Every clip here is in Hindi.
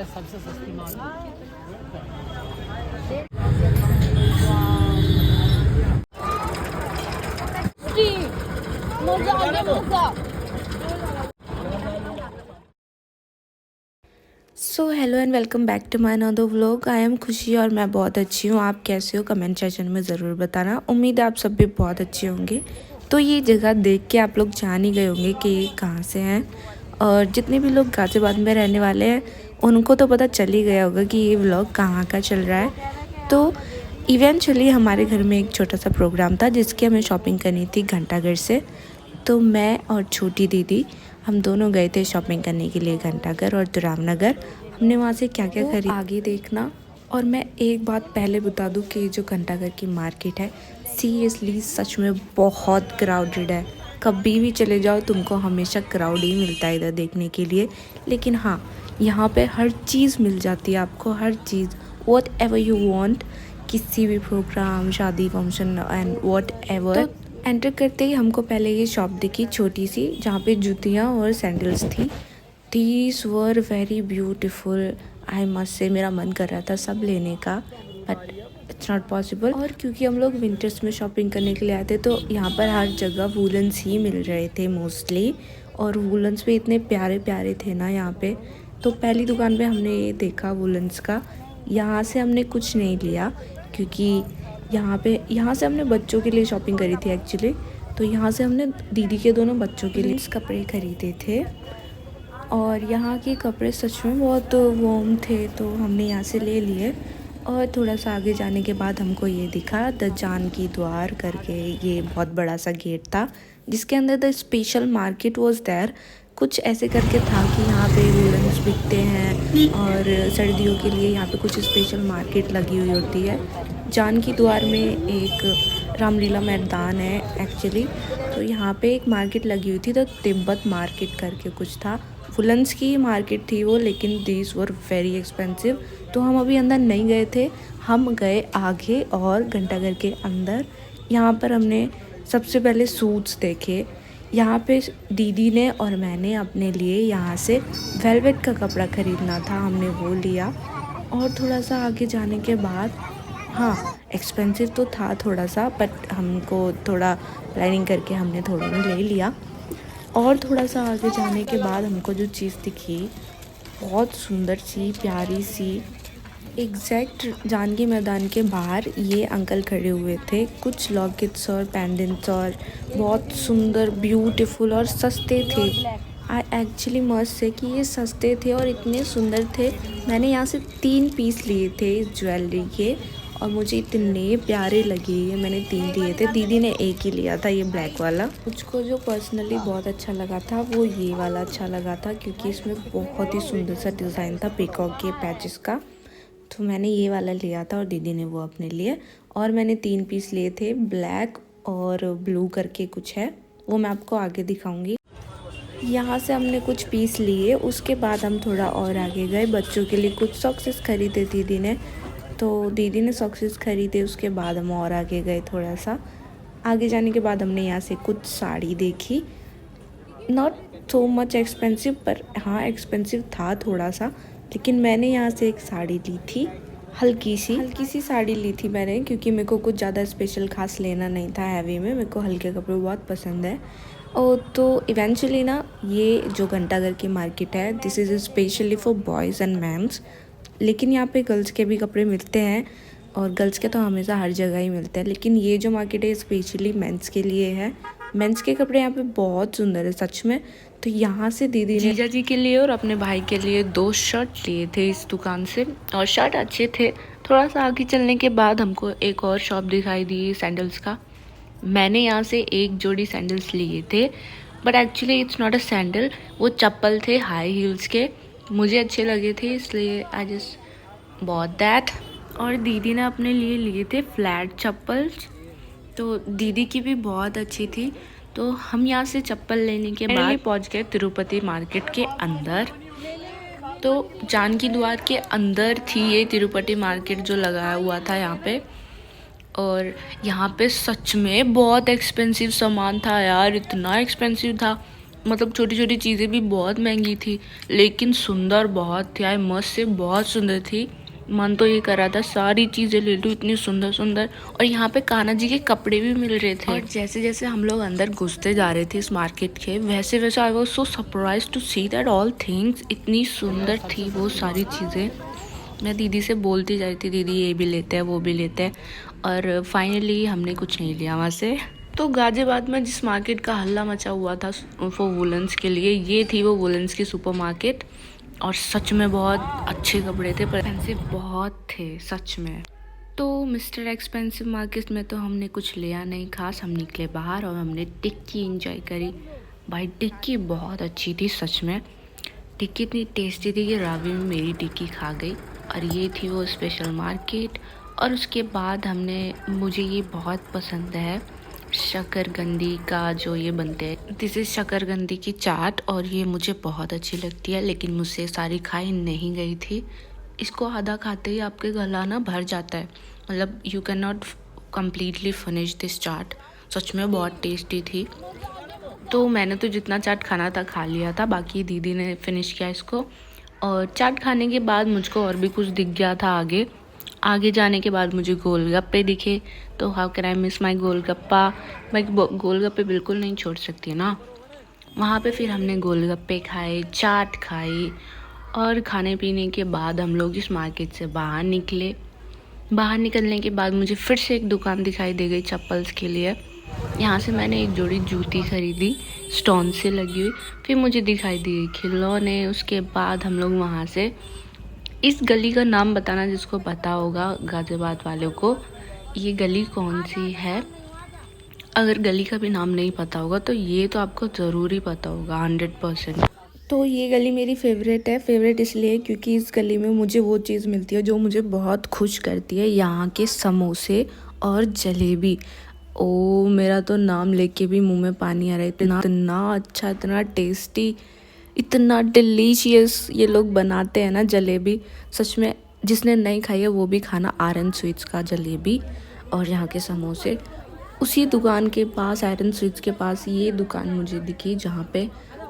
सबसे सस्ती माल। मजा आ गया मजा। So hello and welcome back to my another vlog. I am Khushi और मैं बहुत अच्छी हूँ। आप कैसे हो कमेंट सेक्शन में ज़रूर बताना। उम्मीद है आप सब भी बहुत अच्छे होंगे। तो ये जगह देख के आप लोग जान ही गए होंगे कि ये कहाँ से हैं, और जितने भी लोग गाज़ियाबाद में रहने वाले हैं उनको तो पता चल ही गया होगा कि ये व्लॉग कहाँ का चल रहा है। तो इवेंचुअली हमारे घर में एक छोटा सा प्रोग्राम था जिसकी हमें शॉपिंग करनी थी घंटाघर से। तो मैं और छोटी दीदी हम दोनों गए थे शॉपिंग करने के लिए घंटाघर और रामनगर। हमने वहाँ से क्या क्या खरीदा आगे देखना। और मैं एक बात पहले बता दूँ कि जो घंटाघर की मार्केट है सीरियसली सच में बहुत क्राउडेड है। कभी भी चले जाओ तुमको हमेशा क्राउड ही मिलता है इधर देखने के लिए। लेकिन हाँ, यहाँ पे हर चीज़ मिल जाती है आपको, हर चीज़ वॉट एवर यू वॉन्ट, किसी भी प्रोग्राम शादी फंक्शन एंड वॉट एवर। तो एंटर करते ही हमको पहले ये शॉप दिखी छोटी सी जहाँ पे जूतियाँ और सैंडल्स थी। These were very beautiful, I must say. मेरा मन कर रहा था सब लेने का बट इट्स नॉट पॉसिबल। और क्योंकि हम लोग विंटर्स में शॉपिंग करने के लिए आए थे तो यहाँ पर हर जगह वूलन्स ही मिल रहे थे मोस्टली, और वूलन्स भी इतने प्यारे प्यारे थे ना यहाँ पे। तो पहली दुकान पे हमने ये देखा वूलन्स का। यहाँ से हमने कुछ नहीं लिया क्योंकि यहाँ से हमने बच्चों के लिए शॉपिंग करी थी एक्चुअली। तो यहाँ से हमने दीदी के दोनों बच्चों के लिए कपड़े खरीदे थे, और यहाँ के कपड़े सच में बहुत वार्म थे तो हमने यहाँ से ले लिए। और थोड़ा सा आगे जाने के बाद हमको ये दिखा द जानकी द्वार करके, ये बहुत बड़ा सा गेट था जिसके अंदर the special market was there. कुछ ऐसे करके था कि यहाँ पे वूलन्स बिकते हैं और सर्दियों के लिए यहाँ पे कुछ स्पेशल मार्केट लगी हुई होती है। जानकी द्वार में एक रामलीला मैदान है एक्चुअली। तो यहाँ पे एक मार्केट लगी हुई थी तो तिब्बत मार्केट करके कुछ था। वुलन्स की मार्केट थी वो, लेकिन दीज वर वेरी एक्सपेंसिव। तो हम अभी अंदर नहीं गए थे, हम गए आगे और घंटाघर के अंदर। यहाँ पर हमने सबसे पहले सूट्स देखे। यहाँ पे दीदी ने और मैंने अपने लिए यहाँ से वेलवेट का कपड़ा ख़रीदना था, हमने वो लिया। और थोड़ा सा आगे जाने के बाद, हाँ एक्सपेंसिव तो था थोड़ा सा बट हमको थोड़ा प्लानिंग करके हमने थोड़ा में ले लिया। और थोड़ा सा आगे जाने के बाद हमको जो चीज़ दिखी बहुत सुंदर सी प्यारी सी, एग्जैक्ट जानकी मैदान के बाहर ये अंकल खड़े हुए थे। कुछ लॉकेट्स और पेंडेंट्स और बहुत सुंदर ब्यूटीफुल और सस्ते थे। आई एक्चुअली मस्ट से कि ये सस्ते थे और इतने सुंदर थे। मैंने यहाँ से 3 पीस लिए थे इस ज्वेलरी के और मुझे इतने प्यारे लगे। ये मैंने 3 लिए थे, दीदी ने एक ही लिया था ये ब्लैक वाला। मुझको जो पर्सनली बहुत अच्छा लगा था वो ये वाला अच्छा लगा था क्योंकि इसमें बहुत ही सुंदर सा डिज़ाइन था पीकॉक के पैचेस का। तो मैंने ये वाला लिया था और दीदी ने वो अपने लिए। और मैंने 3 पीस लिए थे, ब्लैक और ब्लू करके कुछ है, वो मैं आपको आगे दिखाऊंगी। यहाँ से हमने कुछ पीस लिए, उसके बाद हम थोड़ा और आगे गए। बच्चों के लिए कुछ सॉक्सेस खरीदे दीदी ने, तो दीदी ने सॉक्सेस खरीदे। उसके बाद हम और आगे गए। थोड़ा सा आगे जाने के बाद हमने यहाँ से कुछ साड़ी देखी। नॉट सो मच एक्सपेंसिव, पर हाँ एक्सपेंसिव था थोड़ा सा। लेकिन मैंने यहाँ से एक साड़ी ली थी, हल्की सी साड़ी ली थी मैंने, क्योंकि मेरे को कुछ ज़्यादा स्पेशल खास लेना नहीं था हैवी में। मेरे को हल्के कपड़े बहुत पसंद है। और तो इवेंचुअली ना, ये जो घंटाघर की मार्केट है this is specially for boys and mans. लेकिन यहाँ पे गर्ल्स के भी कपड़े मिलते हैं, और गर्ल्स के तो हमेशा हर जगह ही मिलते हैं। लेकिन ये जो मार्केट है स्पेशली मेंस के लिए है। मेंस के कपड़े यहाँ पे बहुत सुंदर है सच में। तो यहाँ से दीदी ने जीजा जी के लिए और अपने भाई के लिए 2 शर्ट लिए थे इस दुकान से, और शर्ट अच्छे थे। थोड़ा सा आगे चलने के बाद हमको एक और शॉप दिखाई दी सैंडल्स का। मैंने यहाँ से एक जोड़ी सैंडल्स लिए थे, but actually it's not a sandal, वो चप्पल थे हाई हील्स के। मुझे अच्छे लगे थे इसलिए आई जस्ट बॉट दैट। और दीदी ने अपने लिए थे फ्लैट चप्पल्स, तो दीदी की भी बहुत अच्छी थी। तो हम यहाँ से चप्पल लेने के बाद पहुँच गए तिरुपति मार्केट के अंदर। तो जानकी द्वार के अंदर थी ये तिरुपति मार्केट जो लगाया हुआ था यहाँ पे। और यहाँ पे सच में बहुत एक्सपेंसिव सामान था यार, इतना एक्सपेंसिव था। मतलब छोटी छोटी चीज़ें भी बहुत महंगी थी, लेकिन सुंदर बहुत थी। आई मस्त से बहुत सुंदर थी। मन तो ये कर रहा था सारी चीज़ें ले लूँ, इतनी सुंदर सुंदर। और यहाँ पे कान्हा जी के कपड़े भी मिल रहे थे। और जैसे जैसे हम लोग अंदर घुसते जा रहे थे इस मार्केट के, वैसे वैसे I was so surprise to see that all things. इतनी सुंदर थी वो सारी चीज़ें। मैं दीदी से बोलती जा रही थी, दीदी ये भी लेते हैं वो भी लेते हैं। और फाइनली हमने कुछ नहीं लिया वहाँ से। तो गाजियाबाद में जिस मार्केट का हल्ला मचा हुआ था वो वुलेंस के लिए, ये थी वो वुलेंस की सुपर मार्केट। और सच में बहुत अच्छे कपड़े थे, पर एक्सपेंसिव बहुत थे सच में। तो मिस्टर एक्सपेंसिव मार्केट में तो हमने कुछ लिया नहीं खास। हम निकले बाहर और हमने टिक्की एंजॉय करी। भाई टिक्की बहुत अच्छी थी सच में। टिक्की इतनी टेस्टी थी कि रावी में मेरी टिक्की खा गई। और ये थी वो स्पेशल मार्केट। और उसके बाद मुझे ये बहुत पसंद है, शकरकंदी का जो ये बनते हैं, दिस इज़ शकरकंदी की चाट। और ये मुझे बहुत अच्छी लगती है, लेकिन मुझसे सारी खाई नहीं गई थी। इसको आधा खाते ही आपके गला ना भर जाता है, मतलब you can not completely finish this chaat. सच में बहुत टेस्टी थी। तो मैंने तो जितना चाट खाना था खा लिया था, बाकी दीदी ने फिनिश किया इसको। और चाट खाने के बाद मुझको और भी कुछ दिख गया था आगे जाने के बाद मुझे गोलगप्पे दिखे। तो how can I miss my golgappa. मैं गोलगप्पे बिल्कुल नहीं छोड़ सकती ना। वहाँ पे फिर हमने गोलगप्पे खाए, चाट खाई। और खाने पीने के बाद हम लोग इस मार्केट से बाहर निकले। बाहर निकलने के बाद मुझे फिर से एक दुकान दिखाई दे गई चप्पल्स के लिए। यहाँ से मैंने एक जोड़ी जूती खरीदी, स्टोन से लगी हुई। फिर मुझे दिखाई दिए खिलौने। उसके बाद हम लोग वहाँ से, इस गली का नाम बताना जिसको पता होगा गाजियाबाद वालों को, ये गली कौन सी है। अगर गली का भी नाम नहीं पता होगा तो ये तो आपको ज़रूरी पता होगा 100%। तो ये गली मेरी फेवरेट है। फेवरेट इसलिए क्योंकि इस गली में मुझे वो चीज़ मिलती है जो मुझे बहुत खुश करती है, यहाँ के समोसे और जलेबी। ओ मेरा तो नाम लेके भी मुंह में पानी आ रहा है। इतना अच्छा, इतना टेस्टी, इतना डिलीशियस ये लोग बनाते हैं ना जलेबी। सच में जिसने नहीं खाई है वो भी खाना, आयरन स्वीट्स का जलेबी और यहाँ के समोसे। उसी दुकान के पास, आयरन स्वीट्स के पास, ये दुकान मुझे दिखी जहाँ पे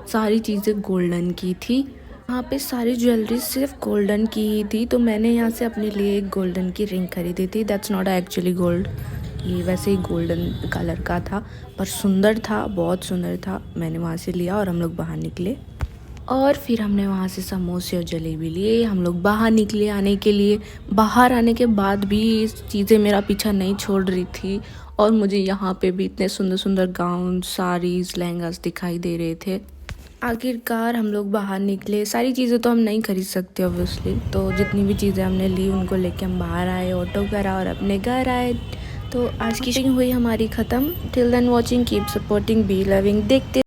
सारी चीज़ें गोल्डन की थी। यहाँ पे सारी ज्वेलरी सिर्फ गोल्डन की ही थी। तो मैंने यहाँ से अपने लिए एक गोल्डन की रिंग खरीदी थी। दैट्स नॉट एक्चुअली गोल्ड, ये वैसे ही गोल्डन कलर का था, पर सुंदर था, बहुत सुंदर था। मैंने वहाँ से लिया और हम लोग बाहर निकले। और फिर हमने वहाँ से समोसे और जलेबी लिए। हम लोग बाहर निकले आने के लिए। बाहर आने के बाद भी ये चीज़ें मेरा पीछा नहीं छोड़ रही थी। और मुझे यहाँ पे भी इतने सुंदर सुंदर गाउन, साड़ीज़, लहंगास दिखाई दे रहे थे। आखिरकार हम लोग बाहर निकले। सारी चीज़ें तो हम नहीं खरीद सकते ऑब्वियसली, तो जितनी भी चीज़ें हमने ली उनको लेके हम बाहर आए, ऑटो करा और अपने घर आए। तो आज की शॉपिंग हुई हमारी ख़त्म। Till then watching, keep supporting, be loving. देखते